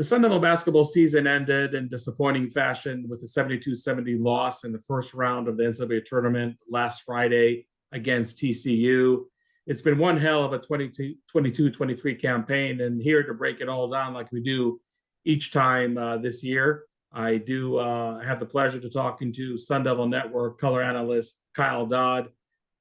The Sun Devil basketball season ended in disappointing fashion with a 72-70 loss in the first round of the NCAA tournament last Friday against TCU. It's been one hell of a 22-23 campaign, and here to break it all down like we do each time this year, I do have the pleasure to talking to Sun Devil Network color analyst Kyle Dodd.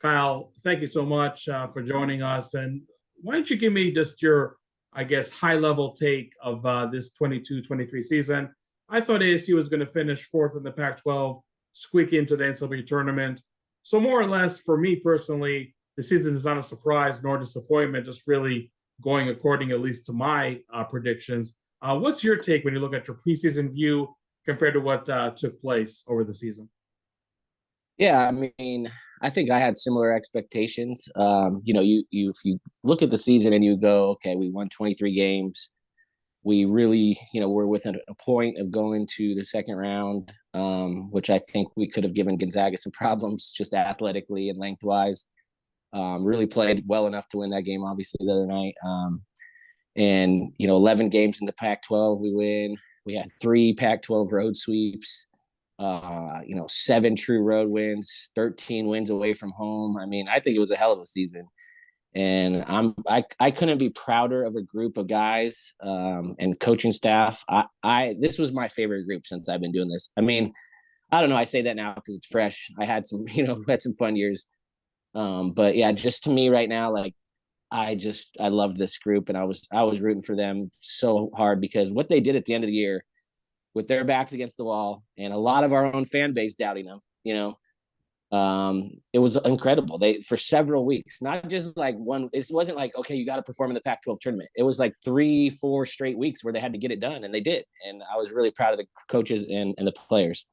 Kyle, thank you so much for joining us. And why don't you give me just your, I guess, high-level take of this 22-23 season? I thought ASU was going to finish fourth in the Pac-12, squeak into the NCAA tournament. So more or less, for me personally, the season is not a surprise nor disappointment, just really going according, at least to my predictions. What's your take when you look at your preseason view compared to what took place over the season? Yeah, I mean, I think I had similar expectations. If you look at the season and you go, okay, we won 23 games. We really, we're within a point of going to the second round, which I think we could have given Gonzaga some problems just athletically and lengthwise. Really played well enough to win that game, obviously, the other night. 11 games in the Pac-12 we win. We had 3 Pac-12 road sweeps. 7 true road wins, 13 wins away from home. I mean, I think it was a hell of a season, and I couldn't be prouder of a group of guys and coaching staff. This was my favorite group since I've been doing this. I mean, I don't know. I say that now because it's fresh. I had some, had some fun years. But yeah, just to me right now, like I loved this group, and I was rooting for them so hard because what they did at the end of the year, with their backs against the wall and a lot of our own fan base doubting them, it was incredible. They, for several weeks, not just like one, it wasn't like, okay, you got to perform in the Pac-12 tournament. It was like 3-4 straight weeks where they had to get it done, and they did. And I was really proud of the coaches and the players.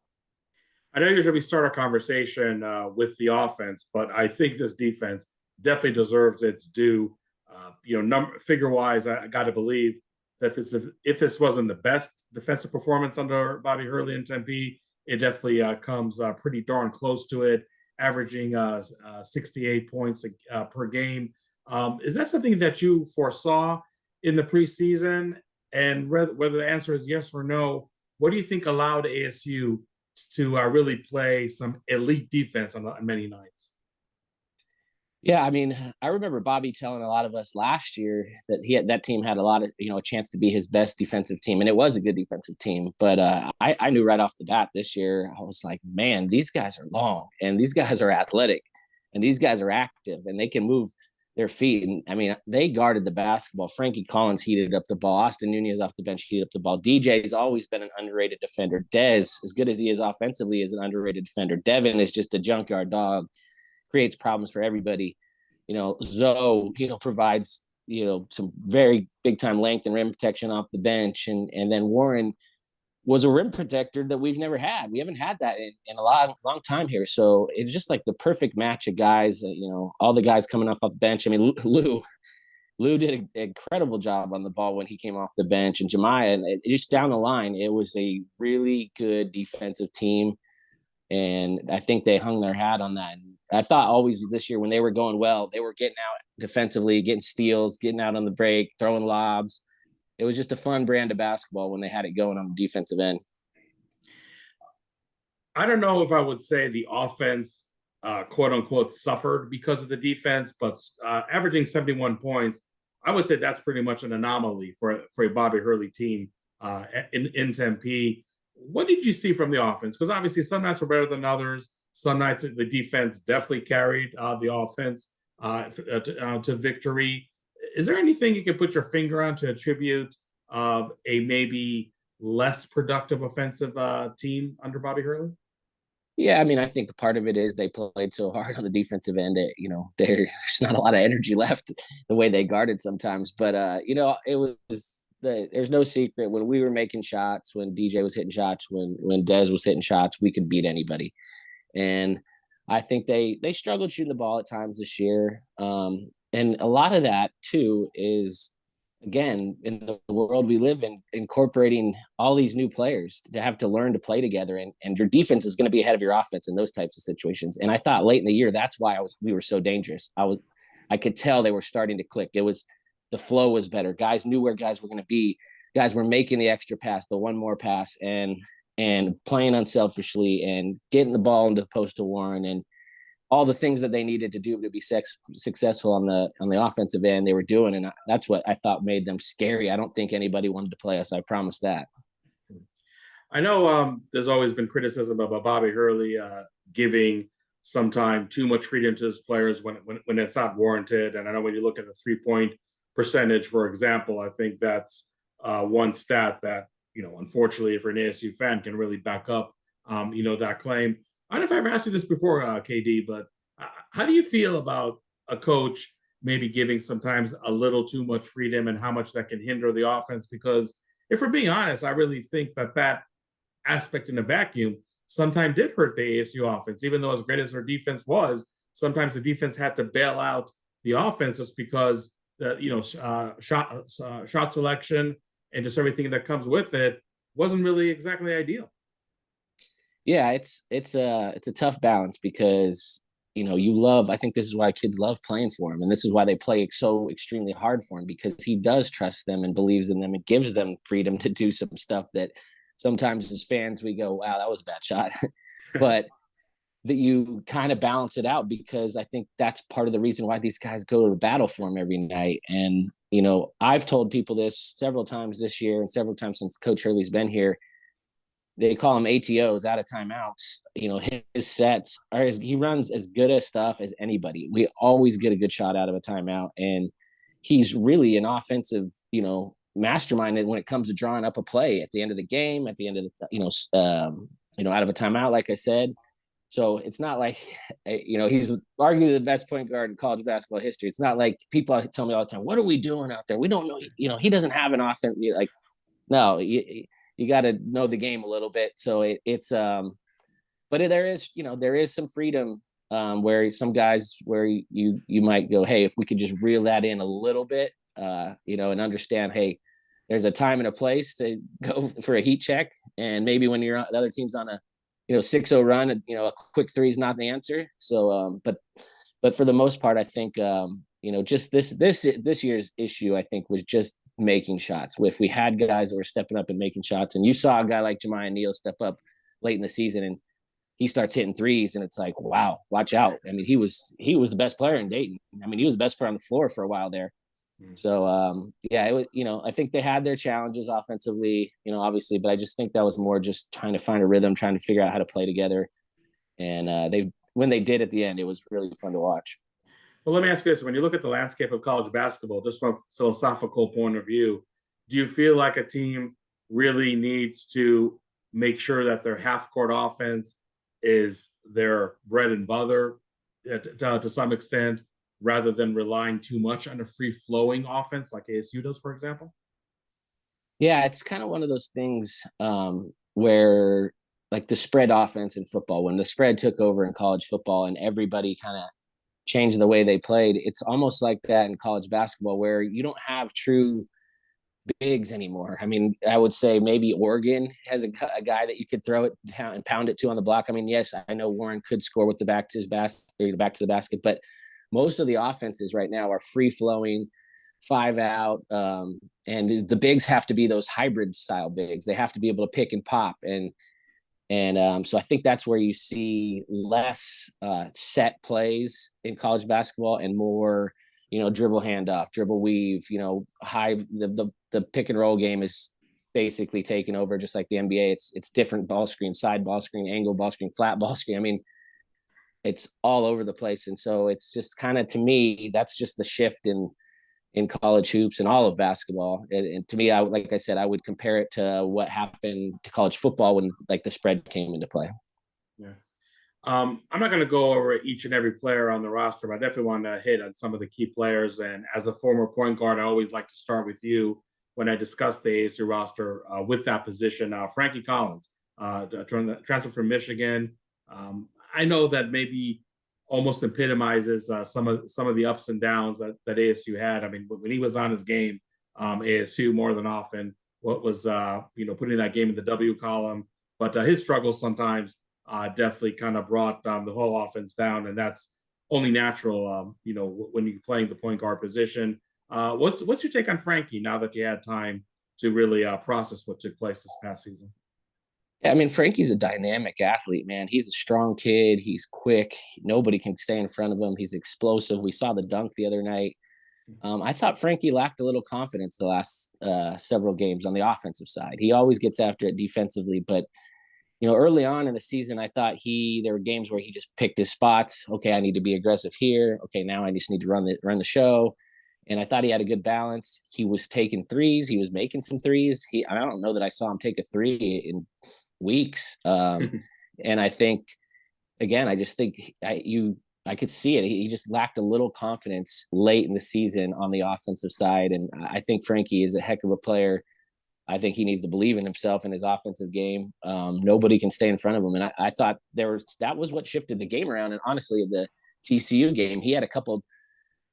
I know usually we start our conversation with the offense, but I think this defense definitely deserves its due. Figure-wise, I got to believe that if this wasn't the best defensive performance under Bobby Hurley and Tempe, it definitely comes pretty darn close to it, averaging 68 points per game. Is that something that you foresaw in the preseason? And whether the answer is yes or no, what do you think allowed ASU to really play some elite defense on many nights? Yeah, I mean, I remember Bobby telling a lot of us last year that that team had a lot of, a chance to be his best defensive team, and it was a good defensive team. But I knew right off the bat this year, I was like, man, these guys are long, and these guys are athletic, and these guys are active, and they can move their feet. And I mean, they guarded the basketball. Frankie Collins heated up the ball. Austin Nunez off the bench heated up the ball. DJ has always been an underrated defender. Dez, as good as he is offensively, is an underrated defender. Devin is just a junkyard dog. Creates problems for everybody. Zoe, provides, some very big time length and rim protection off the bench. And then Warren was a rim protector that we've never had. We haven't had that in a long time here. So it's just like the perfect match of guys, all the guys coming off the bench. I mean, Lou did an incredible job on the ball when he came off the bench, and Jemiah, and just down the line, it was a really good defensive team. And I think they hung their hat on that. And I thought always this year when they were going well, they were getting out defensively, getting steals, getting out on the break, throwing lobs. It was just a fun brand of basketball when they had it going on the defensive end. I don't know if I would say the offense, quote unquote, suffered because of the defense, but averaging 71 points, I would say that's pretty much an anomaly for a Bobby Hurley team in Tempe. What did you see from the offense? Because obviously some nights were better than others. Some nights the defense definitely carried the offense to victory. Is there anything you can put your finger on to attribute a maybe less productive offensive team under Bobby Hurley? Yeah, I mean, I think part of it is they played so hard on the defensive end that, there's not a lot of energy left the way they guarded sometimes. But, it was there's no secret when we were making shots, when DJ was hitting shots, when Dez was hitting shots, we could beat anybody. And I think they struggled shooting the ball at times this year. And a lot of that too is, again, in the world we live in, incorporating all these new players to have to learn to play together, and your defense is going to be ahead of your offense in those types of situations. And I thought late in the year, that's why we were so dangerous. I could tell they were starting to click. The flow was better. Guys knew where guys were going to be. guys were making the extra pass, the one more pass, and playing unselfishly and getting the ball into the post to Warren and all the things that they needed to do to be successful on the offensive end, they were doing, and that's what I thought made them scary. I don't think anybody wanted to play us. I promise that. I know there's always been criticism about Bobby Hurley giving sometimes too much freedom to his players when it's not warranted. And I know when you look at the 3-point percentage, for example, I think that's one stat that, unfortunately, if you're an ASU fan, can really back up, that claim. I don't know if I ever asked you this before, KD, but how do you feel about a coach maybe giving sometimes a little too much freedom and how much that can hinder the offense? Because if we're being honest, I really think that aspect in a vacuum sometimes did hurt the ASU offense, even though as great as their defense was, sometimes the defense had to bail out the offense just because shot selection and just everything that comes with it wasn't really exactly ideal. Yeah, it's a tough balance because I think this is why kids love playing for him, and this is why they play so extremely hard for him, because he does trust them and believes in them and gives them freedom to do some stuff that sometimes as fans we go, wow, that was a bad shot. But that you kind of balance it out, because I think that's part of the reason why these guys go to battle for him every night. And I've told people this several times this year and several times since Coach Hurley's been here. They call them ATOs, out of timeouts. His sets he runs as good a stuff as anybody. We always get a good shot out of a timeout, and he's really an offensive, mastermind when it comes to drawing up a play at the end of the game, at the end of the, out of a timeout, like I said. So it's not like, he's arguably the best point guard in college basketball history. It's not like people tell me all the time, what are we doing out there? We don't know, he doesn't have an offense. Like, no, you got to know the game a little bit. So but there is some freedom where some guys where you might go, hey, if we could just reel that in a little bit, and understand, hey, there's a time and a place to go for a heat check. And maybe when the other team's on a, 6-0 run, a quick three is not the answer. So, but for the most part, I think, just this year's issue, I think, was just making shots. If we had guys that were stepping up and making shots, and you saw a guy like Jemiah Neal step up late in the season and he starts hitting threes, and it's like, wow, watch out. I mean, he was the best player in Dayton. I mean, he was the best player on the floor for a while there. So, I think they had their challenges offensively, obviously, but I just think that was more just trying to find a rhythm, trying to figure out how to play together. And when they did at the end, it was really fun to watch. Well, let me ask you this. When you look at the landscape of college basketball, just from a philosophical point of view, do you feel like a team really needs to make sure that their half-court offense is their bread and butter to some extent, rather than relying too much on a free-flowing offense like ASU does, for example? Yeah, it's kind of one of those things where, like the spread offense in football, when the spread took over in college football and everybody kind of changed the way they played, it's almost like that in college basketball, where you don't have true bigs anymore. I mean, I would say maybe Oregon has a guy that you could throw it down and pound it to on the block. I mean, yes, I know Warren could score with the back to the basket, but most of the offenses right now are free flowing, 5 out, and the bigs have to be those hybrid style bigs. They have to be able to pick and pop, and so I think that's where you see less set plays in college basketball and more, dribble handoff, dribble weave, high the pick and roll game is basically taken over, just like the NBA. It's different ball screen, side ball screen, angle ball screen, flat ball screen. I mean, it's all over the place. And so it's just kind of, to me, that's just the shift in college hoops and all of basketball. And to me, like I said, I would compare it to what happened to college football when like the spread came into play. Yeah. I'm not going to go over each and every player on the roster, but I definitely want to hit on some of the key players. And as a former point guard, I always like to start with you when I discuss the ASU roster with that position. Frankie Collins, transfer from Michigan. I know that maybe almost epitomizes some of the ups and downs that ASU had. I mean, when he was on his game, ASU more than often was putting that game in the W column. But his struggles sometimes definitely kind of brought the whole offense down, and that's only natural. When you're playing the point guard position. What's your take on Frankie now that you had time to really process what took place this past season. Yeah, I mean, Frankie's a dynamic athlete, man. He's a strong kid. He's quick. Nobody can stay in front of him. He's explosive. We saw the dunk the other night. I thought Frankie lacked a little confidence the last several games on the offensive side. He always gets after it defensively, but early on in the season, I thought there were games where he just picked his spots. Okay, I need to be aggressive here. Okay, now I just need to run the show. And I thought he had a good balance. He was taking threes. He was making some threes. I don't know that I saw him take a three in weeks. And I think, again, I just think I could see it. He just lacked a little confidence late in the season on the offensive side. And I think Frankie is a heck of a player. I think he needs to believe in himself in his offensive game. Nobody can stay in front of him. And I thought that was what shifted the game around. And honestly, the TCU game, he had a couple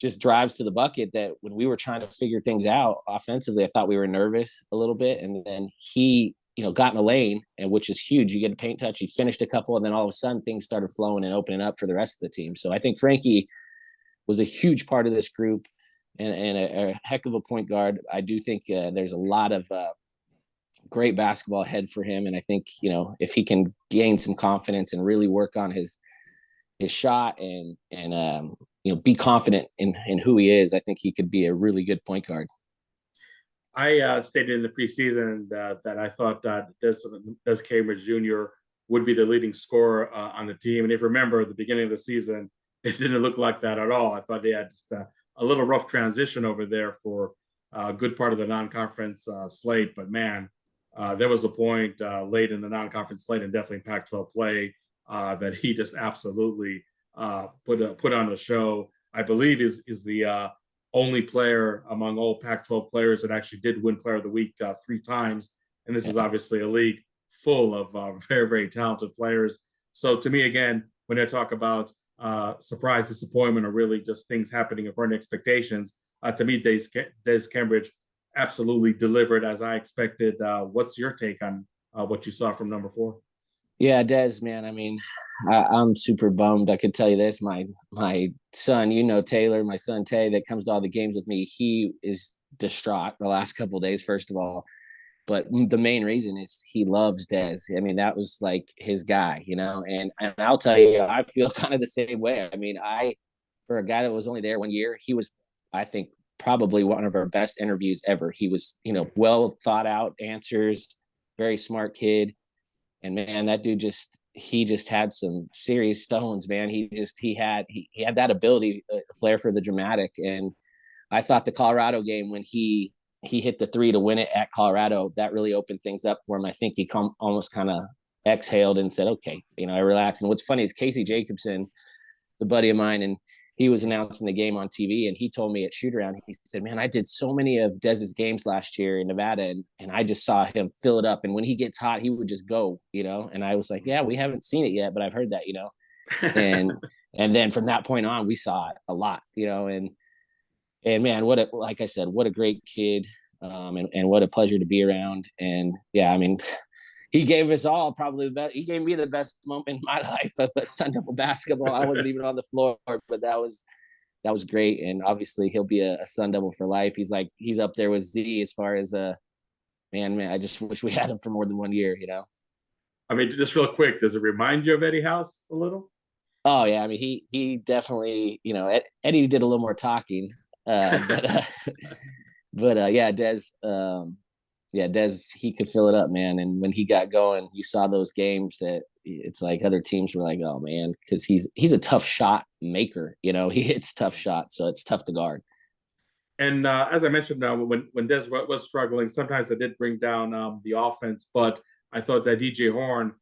just drives to the bucket that when we were trying to figure things out offensively, I thought we were nervous a little bit. And then he, got in the lane, and which is huge. You get a paint touch, he finished a couple, and then all of a sudden things started flowing and opening up for the rest of the team. So I think Frankie was a huge part of this group and a heck of a point guard. I do think there's a lot of great basketball ahead for him. And I think, if he can gain some confidence and really work on his shot and be confident in who he is, I think he could be a really good point guard. I stated in the preseason that I thought Des Cambridge Jr. would be the leading scorer on the team. And if you remember at the beginning of the season, it didn't look like that at all. I thought they had just a little rough transition over there for a good part of the non-conference slate. But man, there was a point late in the non-conference slate and definitely Pac-12 play that he just absolutely put on the show. I believe is the only player among all Pac-12 players that actually did win Player of the Week 3 times. And this is obviously a league full of very, very talented players. So to me, again, when I talk about surprise, disappointment, or really just things happening according to expectations, to me, Des Cambridge absolutely delivered as I expected. What's your take on what you saw from number 4? Yeah, Des, man. I mean, I'm super bummed. I could tell you this: my son, Taylor, my son Tay, that comes to all the games with me. He is distraught the last couple of days. First of all, but the main reason is he loves Des. I mean, that was like his guy, And I'll tell you, I feel kind of the same way. I mean, for a guy that was only there 1 year, he was, I think, probably one of our best interviews ever. He was, well thought out answers, very smart kid. And man, that dude he just had some serious stones, man. He had that ability, flair for the dramatic. And I thought the Colorado game, when he hit the 3 to win it at Colorado, that really opened things up for him. I think he almost kind of exhaled and said, okay, I relaxed. And what's funny is Casey Jacobson, a buddy of mine, and he was announcing the game on TV, and he told me at shoot around, he said, man, I did so many of Dez's games last year in Nevada, and I just saw him fill it up. And when he gets hot, he would just go, and I was like, yeah, we haven't seen it yet, but I've heard that, and then from that point on, we saw it a lot, and man, like I said, what a great kid. And what a pleasure to be around. And yeah, I mean, he gave us all probably the best. He gave me the best moment in my life of Sun Devil basketball. I wasn't even on the floor, but that was great. And obviously he'll be a Sun Devil for life. He's up there with Z as far as man, I just wish we had him for more than 1 year, I mean, just real quick, does it remind you of Eddie House a little? Oh yeah. I mean, he definitely, Eddie did a little more talking, but yeah, Des, he could fill it up, man. And when he got going, you saw those games that it's like other teams were like, oh man, because he's a tough shot maker. He hits tough shots, so it's tough to guard. And as I mentioned, when Des was struggling, sometimes I did bring down the offense, but I thought that DJ Horn,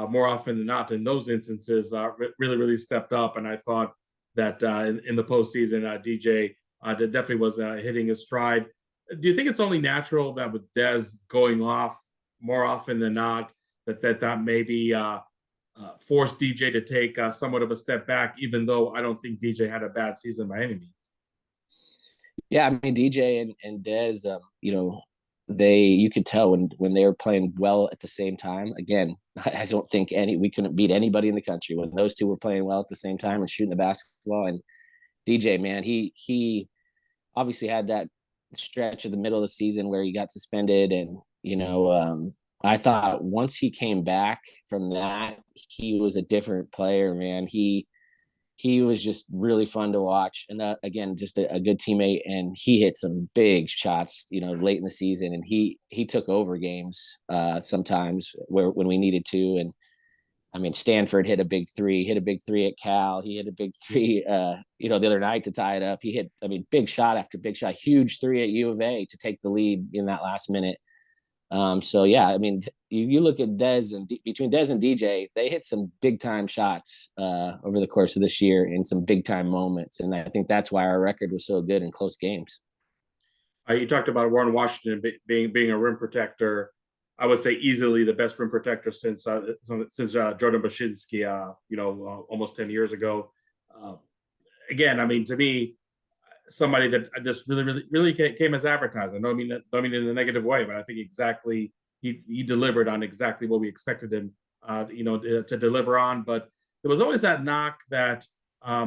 more often than not, in those instances, really, really stepped up. And I thought that in the postseason, DJ definitely was hitting his stride. Do you think it's only natural that with Des going off more often than not, that maybe forced DJ to take somewhat of a step back, even though I don't think DJ had a bad season by any means? Yeah, I mean, DJ and Des, you could tell when they were playing well at the same time. Again, I don't think we couldn't beat anybody in the country when those two were playing well at the same time and shooting the basketball. And DJ, man, he obviously had that stretch of the middle of the season where he got suspended, and I thought once he came back from that, he was a different player, man. He was just really fun to watch, and again, just a good teammate. And he hit some big shots, late in the season, and he took over games sometimes when we needed to. And I mean, Stanford hit a big three, at Cal. He hit a big three, the other night to tie it up. He hit, big shot after big shot, huge three at U of A to take the lead in that last minute. So yeah, I mean, you look at between Dez and DJ, they hit some big time shots over the course of this year in some big time moments, and I think that's why our record was so good in close games. You talked about Warren Washington being a rim protector. I would say easily the best rim protector since Jordan Bashinsky, almost 10 years ago. Again, I mean, to me, somebody that just really came as advertised. I don't mean in a negative way, but I think exactly he delivered on exactly what we expected him, to deliver on. But there was always that knock that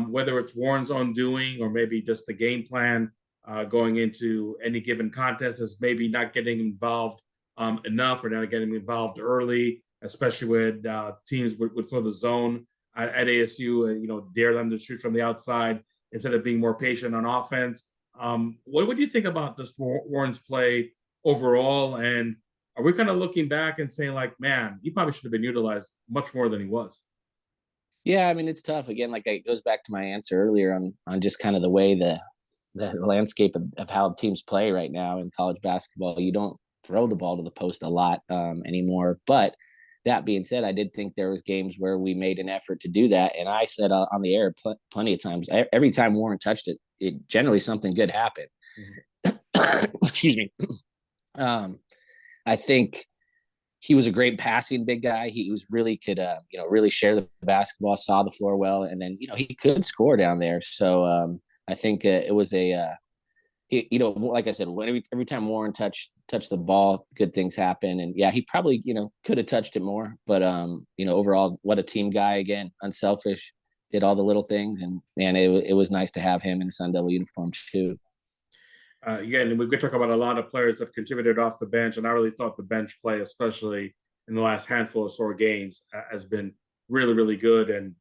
whether it's Warren's own doing or maybe just the game plan going into any given contest is maybe not getting involved enough or not getting involved early, especially when teams would throw the zone at ASU and dare them to shoot from the outside instead of being more patient on offense. What would you think about this Warren's play overall? And are we kind of looking back and saying like, man, he probably should have been utilized much more than he was? Yeah, I mean, it's tough. Again, like it goes back to my answer earlier on just kind of the way the landscape of how teams play right now in college basketball. You don't throw the ball to the post a lot anymore. But that being said, I did think there was games where we made an effort to do that. And I said on the air plenty of times, every time Warren touched it, generally something good happened. Mm-hmm. Excuse me. I think he was a great passing big guy. He was really could, really share the basketball, saw the floor well. And then, he could score down there. So I think it was like I said, every time Warren touched the ball, good things happen. And yeah, he probably, could have touched it more, but overall, what a team guy, again, unselfish, did all the little things. And man, it was nice to have him in a Sun Devil uniform too. Again, we could talk about a lot of players that contributed off the bench, and I really thought the bench play, especially in the last handful of sore games, has been really, really good. And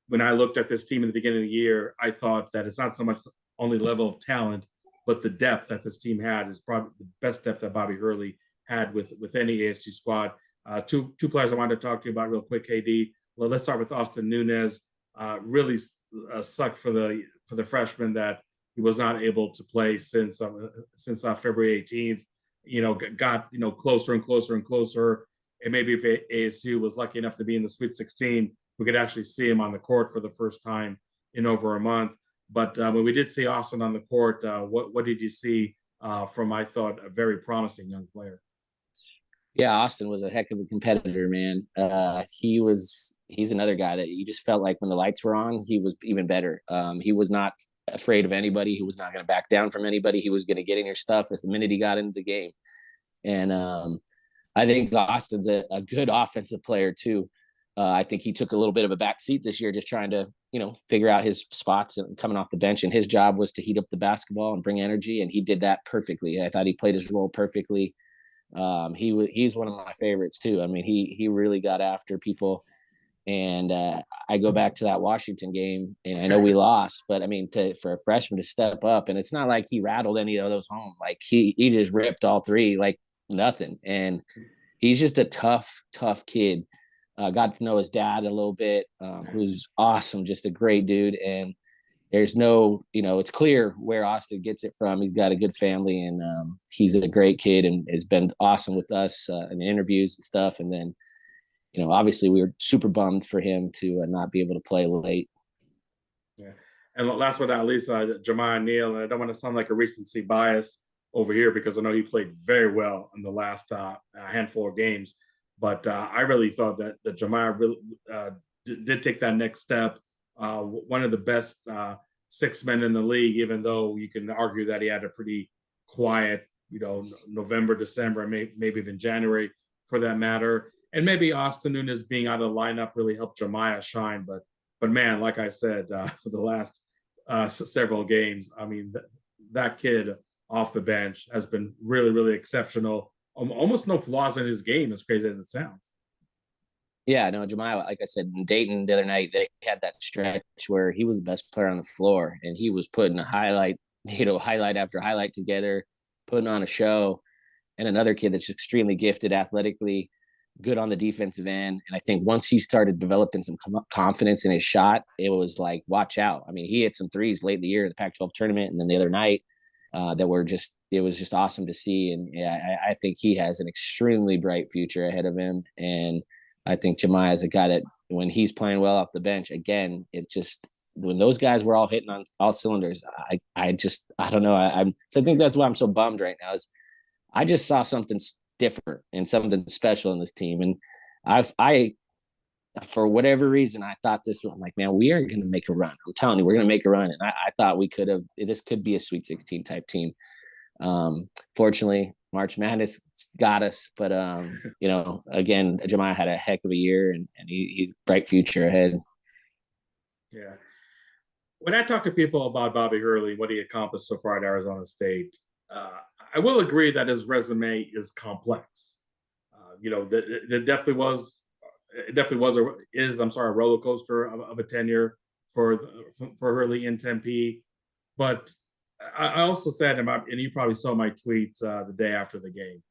when I looked at this team in the beginning of the year, I thought that it's not so much only level of talent, but the depth that this team had is probably the best depth that Bobby Hurley had with any ASU squad. Two players I wanted to talk to you about real quick, KD. Well, let's start with Austin Nunez. Really sucked for the freshman that he was not able to play since February 18th. Got closer and closer and closer. And maybe if ASU was lucky enough to be in the Sweet 16, we could actually see him on the court for the first time in over a month. But when we did see Austin on the court, what did you see from, I thought, a very promising young player? Yeah, Austin was a heck of a competitor, man. He's another guy that you just felt like when the lights were on, he was even better. He was not afraid of anybody. He was not going to back down from anybody. He was going to get in your stuff as the minute he got into the game. And I think Austin's a good offensive player too. I think he took a little bit of a back seat this year, just trying to, figure out his spots and coming off the bench. And his job was to heat up the basketball and bring energy. And he did that perfectly. I thought he played his role perfectly. He's one of my favorites too. I mean, he really got after people. And I go back to that Washington game, and I know we lost, but I mean, for a freshman to step up, and it's not like he rattled any of those home. Like he just ripped all three like nothing. And he's just a tough kid. Got to know his dad a little bit, who's awesome, just a great dude. And there's no, it's clear where Austin gets it from. He's got a good family, and he's a great kid and has been awesome with us in the interviews and stuff. And then, obviously we were super bummed for him to not be able to play late. Yeah. And last but not least, Jamiah Neal, and I don't want to sound like a recency bias over here because I know he played very well in the last handful of games. But I really thought that Jamiah really did take that next step. One of the best 6 men in the league, even though you can argue that he had a pretty quiet, November, December, maybe even January for that matter. And maybe Austin Nunez being out of the lineup really helped Jamiah shine. But man, like I said, for the last several games, I mean, that kid off the bench has been really, really exceptional. Almost no flaws in his game, as crazy as it sounds. Yeah, no, Jemiah, like I said, in Dayton the other night, they had that stretch where he was the best player on the floor, and he was putting a highlight after highlight together, putting on a show. And another kid that's extremely gifted athletically, good on the defensive end. And I think once he started developing some confidence in his shot, it was like, watch out. I mean, he hit some threes late in the year, the Pac-12 tournament, and then the other night that were just, it was just awesome to see. And yeah, I think he has an extremely bright future ahead of him. And I think Jemiah is a guy that when he's playing well off the bench, again, it just, when those guys were all hitting on all cylinders, I don't know. So I think that's why I'm so bummed right now is I just saw something different and something special in this team. And I for whatever reason, I thought I'm like, man, we are going to make a run. I'm telling you, we're going to make a run. And I thought this could be a Sweet 16 type team. Fortunately, March Madness got us, but again, Jemiah had a heck of a year and he's bright future ahead. Yeah. When I talk to people about Bobby Hurley, what he accomplished so far at Arizona State, I will agree that his resume is complex. It definitely was a roller coaster of a tenure for Hurley in Tempe. But I also said, and you probably saw my tweets the day after the game,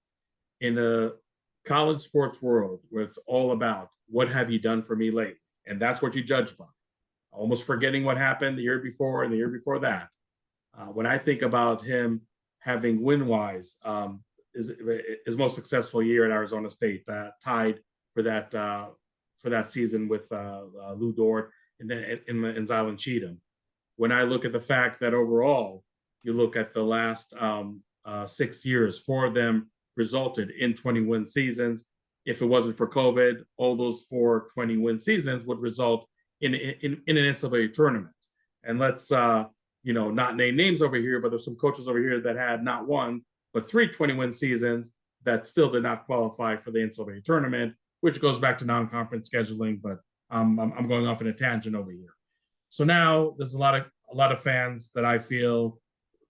in the college sports world where it's all about what have you done for me lately, and that's what you judge by. Almost forgetting what happened the year before and the year before that. When I think about him having win-wise, his most successful year at Arizona State, tied for that season with Lou Dort and Zylan Cheatham. When I look at the fact that overall, you look at the last 6 years, 4 of them resulted in 20-win seasons. If it wasn't for COVID, all those 4 20-win seasons would result in an NCAA tournament. And let's not name names over here, but there's some coaches over here that had not 1, but 3 20-win seasons that still did not qualify for the NCAA tournament, which goes back to non-conference scheduling. But I'm going off in a tangent over here. So now there's a lot of fans that I feel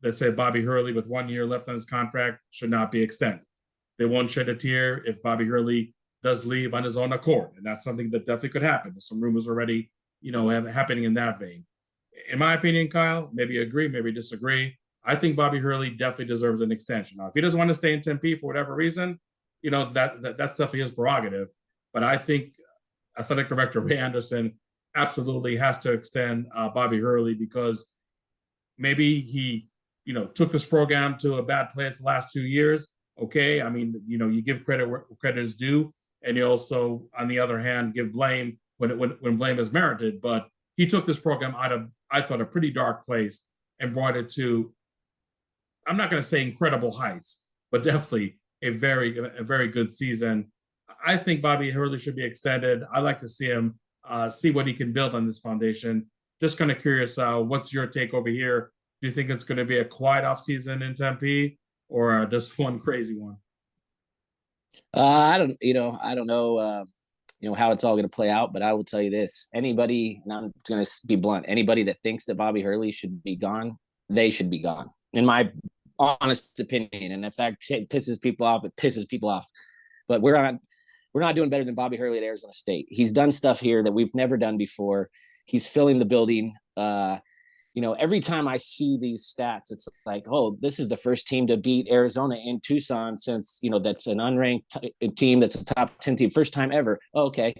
that say Bobby Hurley with 1 year left on his contract should not be extended. They won't shed a tear if Bobby Hurley does leave on his own accord, and that's something that definitely could happen. There's some rumors already, happening in that vein. In my opinion, Kyle, maybe agree, maybe disagree. I think Bobby Hurley definitely deserves an extension. Now, if he doesn't want to stay in Tempe for whatever reason, that's definitely his prerogative. But I think athletic director Ray Anderson absolutely has to extend Bobby Hurley because maybe he, took this program to a bad place the last 2 years. Okay, I mean, you give credit where credit is due, and you also, on the other hand, give blame when blame is merited. But he took this program out of, I thought, a pretty dark place and brought it to, I'm not going to say incredible heights, but definitely a very good season. I think Bobby Hurley should be extended. I'd like to see him see what he can build on this foundation. Just kind of curious, what's your take over here? Do you think it's going to be a quiet offseason in Tempe or just one crazy one? I don't know, how it's all going to play out, but I will tell you this: anybody, and I'm going to be blunt, anybody that thinks that Bobby Hurley should be gone, they should be gone, in my honest opinion. And if that pisses people off, it pisses people off. But we're not doing better than Bobby Hurley at Arizona State. He's done stuff here that we've never done before. He's filling the building. Every time I see these stats, it's like, oh, this is the first team to beat Arizona in Tucson since, that's an unranked team that's a top 10 team. First time ever. Oh, okay.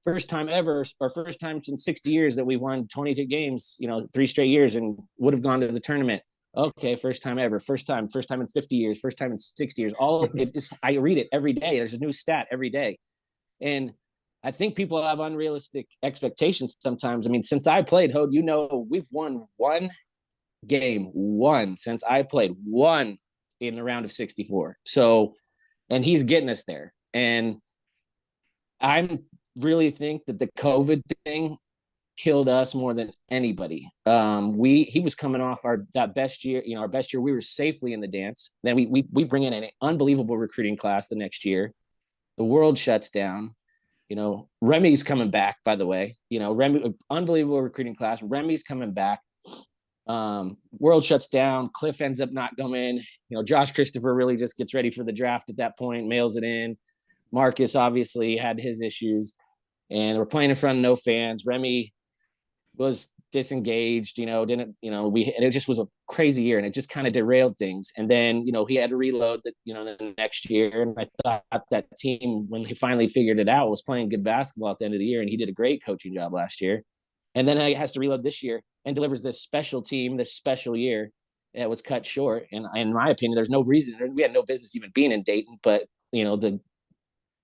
First time ever, or first time in 60 years that we've won 22 games, 3 straight years and would have gone to the tournament. Okay, first time ever. First time in 50 years. First time in 60 years. I read it every day. There's a new stat every day. And I think people have unrealistic expectations sometimes. I mean, since I played, Hode, we've won 1 game, since I played, 1 in the round of 64. So, and he's getting us there. And I really think that the COVID thing killed us more than anybody. He was coming off that best year, our best year. We were safely in the dance. Then we bring in an unbelievable recruiting class the next year. The world shuts down. Remy's coming back, by the way. Remy, unbelievable recruiting class. Remy's coming back. World shuts down. Cliff ends up not coming. Josh Christopher really just gets ready for the draft at that point, mails it in. Marcus obviously had his issues, and we're playing in front of no fans. Remy was disengaged, didn't, and it just was a crazy year, and it just kind of derailed things. And then, he had to reload the next year. And I thought that team, when he finally figured it out, was playing good basketball at the end of the year. And he did a great coaching job last year. And then he has to reload this year and delivers this special team, this special year that was cut short. And in my opinion, there's no reason, we had no business even being in Dayton, but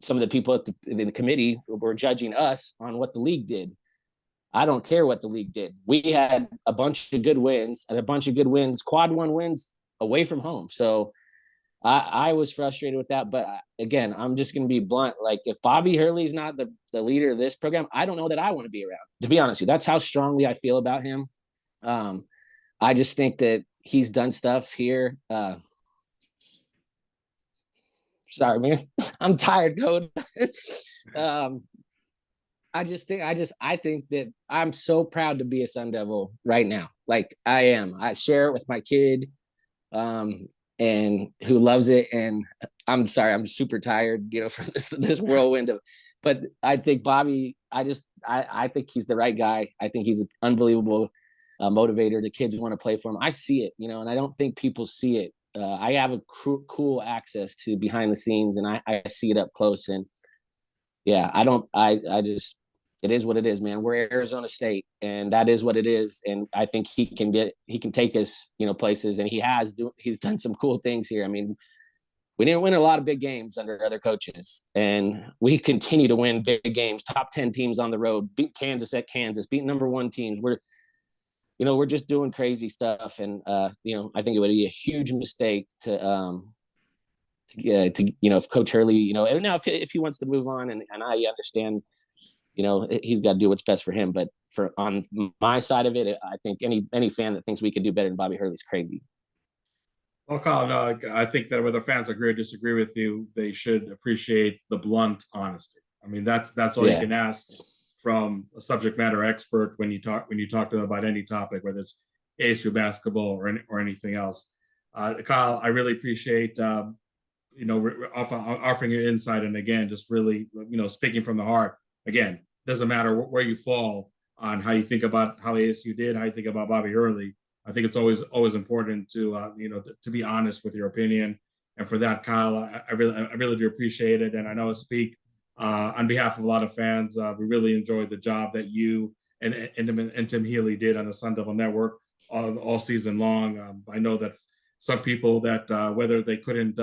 some of the people in the committee were judging us on what the league did. I don't care what the league did. We had a bunch of good wins, quad one wins away from home. So I was frustrated with that. But again, I'm just going to be blunt. Like, if Bobby Hurley's not the leader of this program, I don't know that I want to be around, to be honest with you. That's how strongly I feel about him. I just think that he's done stuff here. Sorry, man. I'm tired, Code. I think that I'm so proud to be a Sun Devil right now. Like, I am. I share it with my kid, and who loves it. And I'm sorry, I'm super tired, from this whirlwind of. But I think Bobby, I think he's the right guy. I think he's an unbelievable motivator. The kids want to play for him. I see it, and I don't think people see it. I have a cool access to behind the scenes, and I see it up close. And yeah, it is what it is, man. We're Arizona State, and that is what it is. And I think he can take us, places, and he's done some cool things here. I mean, we didn't win a lot of big games under other coaches, and we continue to win big games, top 10 teams on the road, beat Kansas at Kansas, beat number 1 teams. We're just doing crazy stuff. And, I think it would be a huge mistake to if Coach Hurley, and now if he wants to move on, and I understand, he's got to do what's best for him. But on my side of it, I think any fan that thinks we can do better than Bobby Hurley's crazy. Well, Kyle, no, I think that whether fans agree or disagree with you, they should appreciate the blunt honesty. I mean, that's all you can ask from a subject matter expert when you talk to them about any topic, whether it's ASU basketball or anything else. Kyle, I really appreciate offering your insight, and again, just really speaking from the heart. Again, doesn't matter where you fall on how you think about how ASU did, how you think about Bobby Hurley. I think it's always important to to be honest with your opinion. And for that, Kyle, I really do appreciate it. And I know I speak on behalf of a lot of fans. We really enjoyed the job that you and Tim Healy did on the Sun Devil Network all season long. I know that some people that whether they couldn't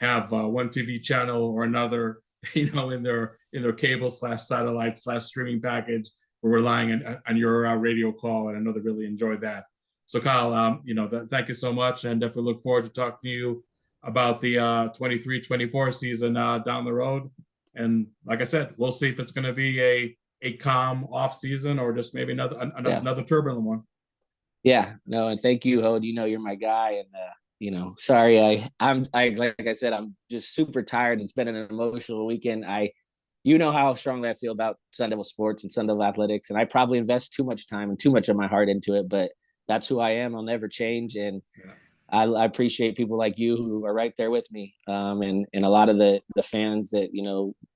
have one TV channel or another, in their cable / satellite / streaming package, we're relying on your radio call, and I know they really enjoyed that. So, Kyle, thank you so much, and definitely look forward to talking to you about the 23-24 season down the road. And like I said, we'll see if it's going to be a calm off season or just maybe another turbulent one. Yeah, no, and thank you, Hode. You're my guy, and sorry, I'm like I said, I'm just super tired. It's been an emotional weekend. How strongly I feel about Sun Devil sports and Sun Devil athletics, and I probably invest too much time and too much of my heart into it, but that's who I am. I'll never change. And I appreciate people like you who are right there with me. And a lot of the fans that,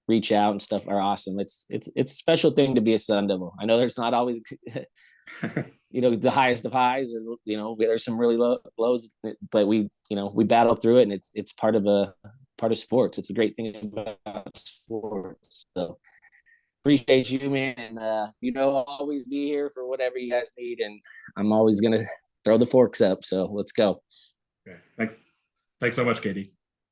reach out and stuff are awesome. It's a special thing to be a Sun Devil. I know there's not always, the highest of highs, or, there's some really lows, but we battle through it, and it's part of sports. It's a great thing about sports. So appreciate you, man. And, I'll always be here for whatever you guys need. And I'm always going to throw the forks up. So let's go. Okay. Thanks so much, Katie.